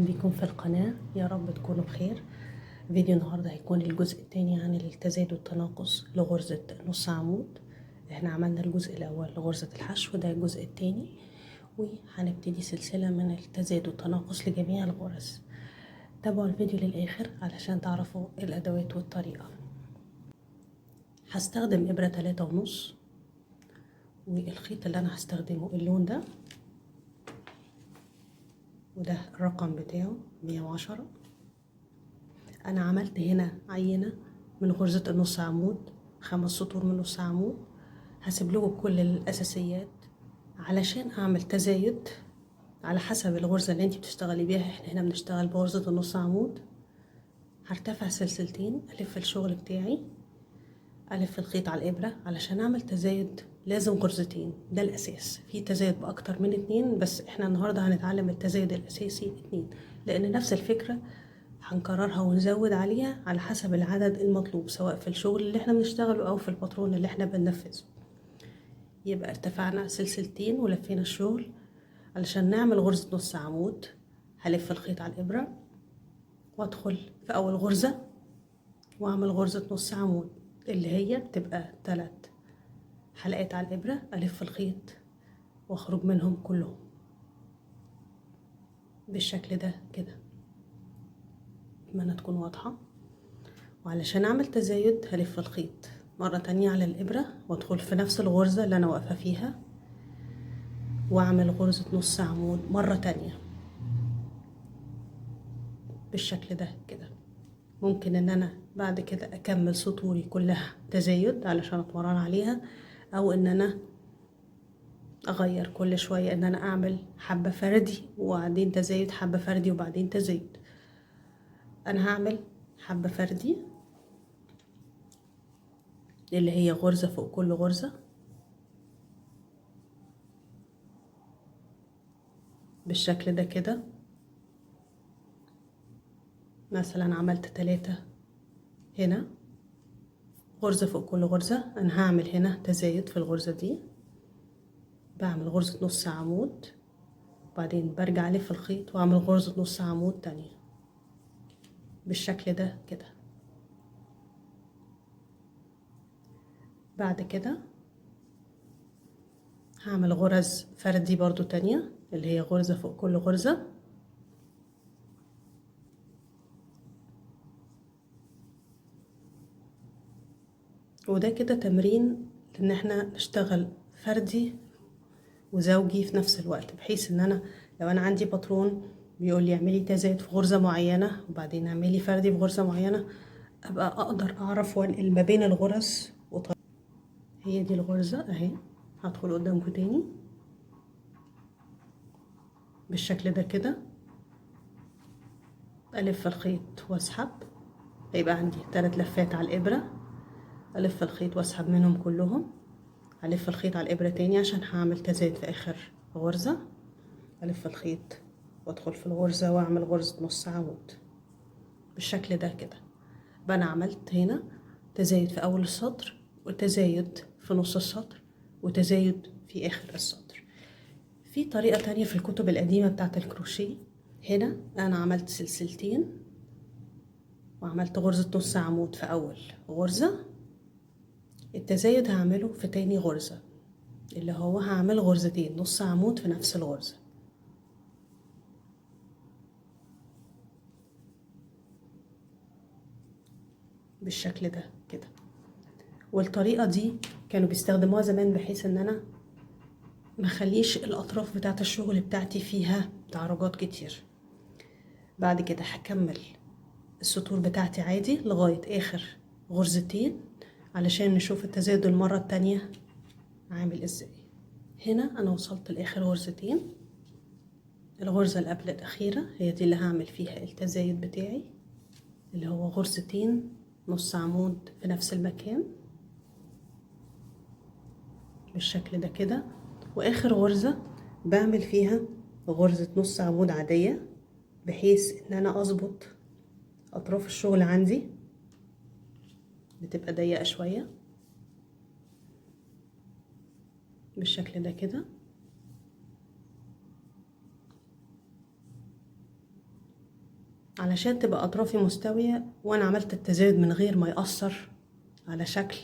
بكم في القناة، يا رب تكونوا بخير. فيديو النهاردة هيكون الجزء الثاني عن التزايد والتناقص لغرزة نص عمود. احنا عملنا الجزء الأول لغرزة الحشو، ده الجزء الثاني، وهنبتدي سلسلة من التزايد والتناقص لجميع الغرز. تابعوا الفيديو للآخر علشان تعرفوا الأدوات والطريقة. هستخدم إبرة 3.5، والخيط اللي أنا هستخدمه اللون ده، وده الرقم بتاعه 110. انا عملت هنا عينة من غرزة النص عمود، 5 سطور من نص عمود. هسيب لكم كل الاساسيات علشان اعمل تزايد على حسب الغرزة اللي انتي بتشتغلي بيها. احنا هنا بنشتغل بغرزة النص عمود. هرتفع سلسلتين، الف الشغل بتاعي، الف الخيط على الابرة. علشان اعمل تزايد لازم غرزتين، ده الاساس. في تزايد باكتر من 2، بس احنا النهاردة هنتعلم التزايد الاساسي 2، لان نفس الفكرة هنكررها ونزود عليها على حسب العدد المطلوب، سواء في الشغل اللي احنا بنشتغله او في الباترون اللي احنا بننفذه. يبقى ارتفعنا سلسلتين ولفينا الشغل. علشان نعمل غرزة نص عمود هلف الخيط على الابرة وادخل في اول غرزة واعمل غرزة نص عمود اللي هي بتبقى 3 حلقات على الابرة. الف الخيط واخرج منهم كلهم بالشكل ده كده. اتمنى تكون واضحة. وعلشان اعمل تزايد هلف الخيط مرة تانية على الابرة وادخل في نفس الغرزة اللي انا واقفة فيها واعمل غرزة نص عمود مرة تانية بالشكل ده كده. ممكن ان انا بعد كده اكمل سطوري كلها تزايد علشان اتمرن عليها، او ان انا اغير كل شوية ان انا اعمل حبة فردي وبعدين تزايد، حبة فردي وبعدين تزايد. انا هعمل حبة فردي اللي هي غرزة فوق كل غرزة بالشكل ده كده. مثلا عملت 3 هنا، غرزة فوق كل غرزة. انا هعمل هنا تزايد في الغرزة دي، بعمل غرزة نص عمود وبعدين برجع الف الخيط واعمل غرزة نص عمود تانية بالشكل ده كده. بعد كده هعمل غرز فردي برضو تانية اللي هي غرزة فوق كل غرزة. وده كده تمرين ان احنا نشتغل فردي وزوجي في نفس الوقت، بحيث ان انا لو انا عندي باترون بيقول لي اعملي تزايد في غرزة معينة وبعدين اعملي فردي في غرزة معينة، ابقى اقدر اعرف وانقل ما بين الغرز. هي دي الغرزة اهي. هدخل قدامكم تاني بالشكل ده كده، الف الخيط واسحب. هيبقى عندي 3 لفات على الابرة، الف الخيط واسحب منهم كلهم، الف الخيط على الابرة تاني عشان هعمل تزايد في اخر غرزة، الف الخيط وادخل في الغرزة واعمل غرزة نص عمود بالشكل ده كده. بقى انا عملت هنا تزايد في اول السطر وتزايد في نص السطر وتزايد في اخر السطر. في طريقة تانية في الكتب القديمة بتاعت الكروشيه. هنا انا عملت سلسلتين وعملت غرزة نص عمود في اول غرزة. التزايد هعمله في تاني غرزة، اللي هو هعمل غرزتين نص عمود في نفس الغرزة بالشكل ده كده. والطريقة دي كانوا بيستخدموها زمان بحيث ان انا مخليش الاطراف بتاعت الشغل بتاعتي فيها تعرجات كتير. بعد كده هكمل السطور بتاعتي عادي لغاية اخر غرزتين علشان نشوف التزايد المرة التانية عامل ازاي. هنا انا وصلت لاخر غرزتين، الغرزة اللي قبل الاخيرة هي دي اللي هعمل فيها التزايد بتاعي، اللي هو غرزتين نص عمود في نفس المكان بالشكل ده كده. واخر غرزة بعمل فيها غرزة نص عمود عادية بحيث ان انا اظبط اطراف الشغل عندي بتبقى ضيقة شوية بالشكل ده كده. علشان تبقى اطرافي مستوية، وانا عملت التزايد من غير ما يأثر على شكل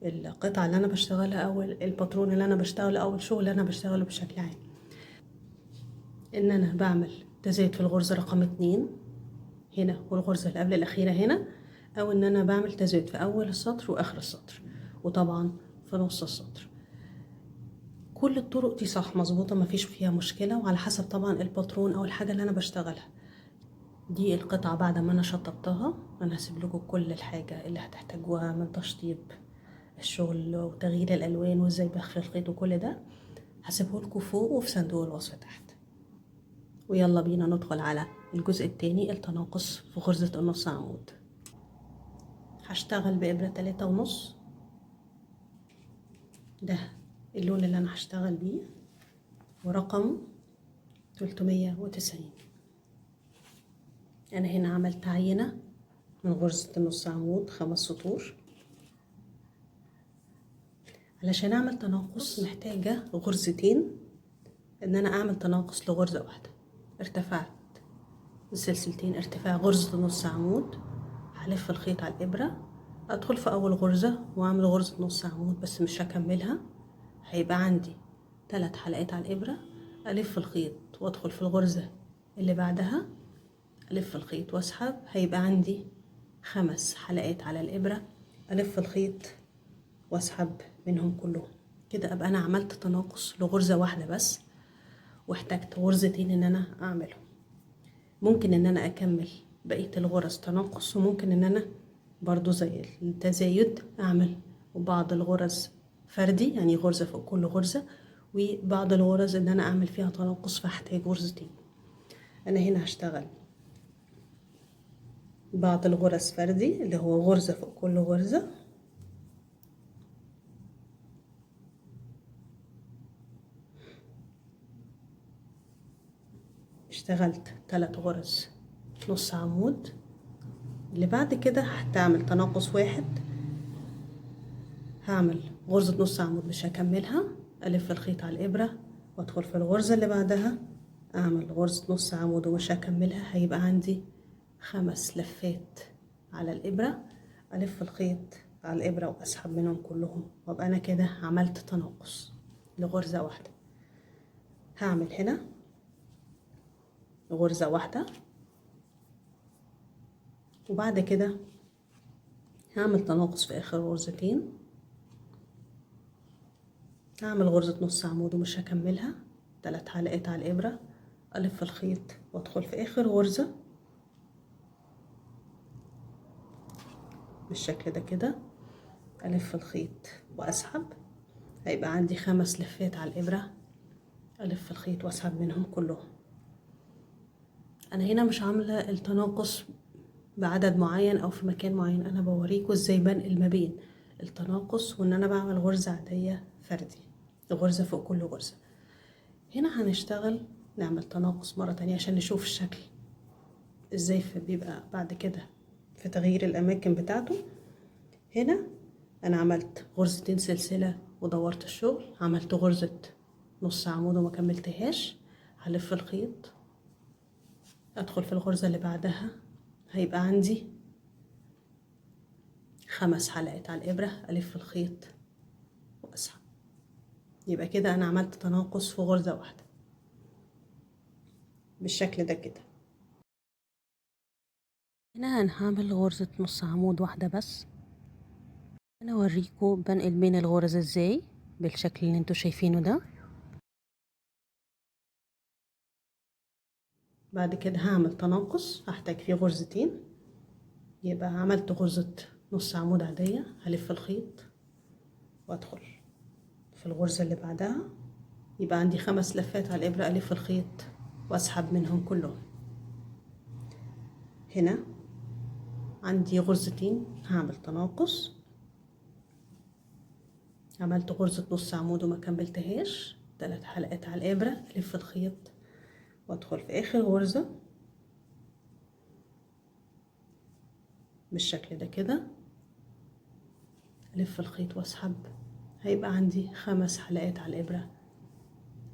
القطعة اللي انا بشتغلها او الباترون اللي انا بشتغله او الشغل اللي انا بشتغله بشكل عام. ان انا بعمل تزايد في الغرزة رقم 2 هنا، والغرزة اللي قبل الاخيرة هنا، او ان انا بعمل تزايد في اول السطر واخر السطر، وطبعا في نص السطر. كل الطرق دي صح مظبوطة، مفيش فيها مشكلة، وعلى حسب طبعا الباترون او الحاجة اللي انا بشتغلها. دي القطعة بعد ما انا شطبتها، انا هسيب لكم كل الحاجة اللي هتحتاجوها من تشطيب الشغل وتغيير الالوان وازاي بخفي الخيط وكل ده، هسيبه لكم فوق وفي صندوق الوصف تحت. ويلا بينا ندخل على الجزء التاني، التناقص في غرزة النص عمود. هشتغل بإبرة 3.5، ده اللون اللي انا هشتغل بيه، ورقم 390. انا هنا عملت عينة من غرزة النص عمود 5 سطور. علشان اعمل تناقص محتاجة غرزتين، ان انا اعمل تناقص لغرزة واحدة. ارتفعت السلسلتين ارتفاع غرزة النص عمود، هلف الخيط على الابرة، ادخل في اول غرزة واعمل غرزة نص عمود بس مش هكملها، هيبقى عندي 3 حلقات على الابرة، الف الخيط وادخل في الغرزة اللي بعدها، الف الخيط واسحب، هيبقى عندي 5 حلقات على الابرة، الف الخيط واسحب منهم كلهم. كده ابقى انا عملت تناقص لغرزة واحدة بس، واحتاجت غرزتين ان انا اعملهم. ممكن ان انا اكمل بقية الغرز تناقص، وممكن ان انا برضو زي التزايد اعمل بعض الغرز فردي، يعني غرزة فوق كل غرزة، وبعض الغرز ان انا اعمل فيها تناقص فاحتاج غرزتين. انا هنا هشتغل بعض الغرز فردي اللي هو غرزة فوق كل غرزة، اشتغلت 3 غرز نص عمود. اللي بعد كده هتعمل تناقص واحد، هعمل غرزة نص عمود مش هكملها، الف الخيط على الابرة وادخل في الغرزة اللي بعدها، اعمل غرزة نص عمود ومش هكملها، هيبقى عندي 5 لفات على الابرة، الف الخيط على الابرة واسحب منهم كلهم، وابقى انا كده عملت تناقص لغرزة واحدة. هعمل هنا غرزة واحدة، وبعد كده هعمل تناقص في اخر غرزتين، هعمل غرزة نص عمود ومش هكملها، 3 حلقات على الابرة، الف الخيط وادخل في اخر غرزة بالشكل ده كده، الف الخيط واسحب، هيبقى عندي 5 لفات على الابرة، الف الخيط واسحب منهم كلهم. انا هنا مش عاملة التناقص بعدد معين او في مكان معين، انا بوريكم ازاي بنقل ما بين التناقص وان انا بعمل غرزة عادية فردي، غرزة فوق كل غرزة. هنا هنشتغل نعمل تناقص مرة تانية عشان نشوف الشكل ازاي بيبقى بعد كده في تغيير الاماكن بتاعته. هنا انا عملت غرزتين سلسلة ودورت الشغل، عملت غرزة نص عمود وما كملتهاش، هلف الخيط ادخل في الغرزة اللي بعدها، هيبقى عندي 5 حلقات على الابرة، الف الخيط واسحب، يبقى كده انا عملت تناقص في غرزة واحدة بالشكل ده كده. هنا انا هعمل غرزة نص عمود واحدة بس، انا اوريكم بنقل بين الغرز ازاي بالشكل اللي انتوا شايفينه ده. بعد كده هعمل تناقص هحتاج فيه غرزتين، يبقى عملت غرزة نص عمود عادية، هلف الخيط وادخل في الغرزة اللي بعدها، يبقى عندي 5 لفات على الابرة، الف الخيط واسحب منهم كلهم. هنا عندي غرزتين هعمل تناقص، عملت غرزة نص عمود وما كملتهاش، 3 حلقات على الابرة، الف الخيط وادخل في اخر غرزة بالشكل ده كده، الف الخيط واسحب، هيبقى عندي 5 حلقات على الابرة،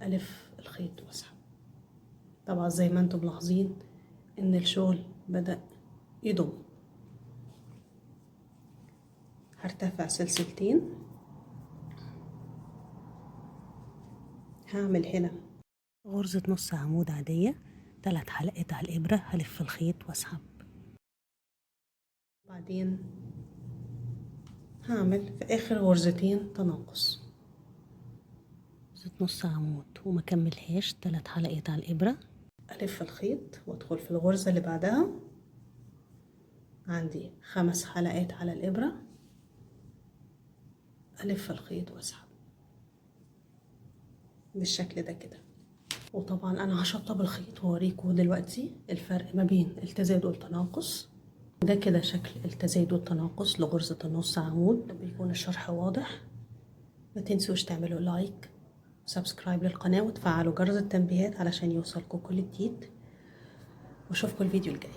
الف الخيط واسحب. طبعا زي ما انتم ملاحظين ان الشغل بدأ يضم. هرتفع سلسلتين، هعمل هنا غرزة نص عمود عادية، 3 حلقات على الإبرة، هلف الخيط واسحب. بعدين هعمل في آخر غرزتين تناقص، غرزة نص عمود وما كملهاش، 3 حلقات على الإبرة، ألف الخيط وأدخل في الغرزة اللي بعدها. عندي 5 حلقات على الإبرة، ألف الخيط وأسحب بالشكل ده كده. وطبعا أنا هشطب الخيط وأوريكم دلوقتي الفرق ما بين التزايد والتناقص. ده كده شكل التزايد والتناقص لغرزة النص عمود. بيكون الشرح واضح. ما تنسوش تعملوا لايك وسبسكرايب للقناة وتفعلوا جرس التنبيهات علشان يوصلكم كل جديد، واشوفكم الفيديو الجاي.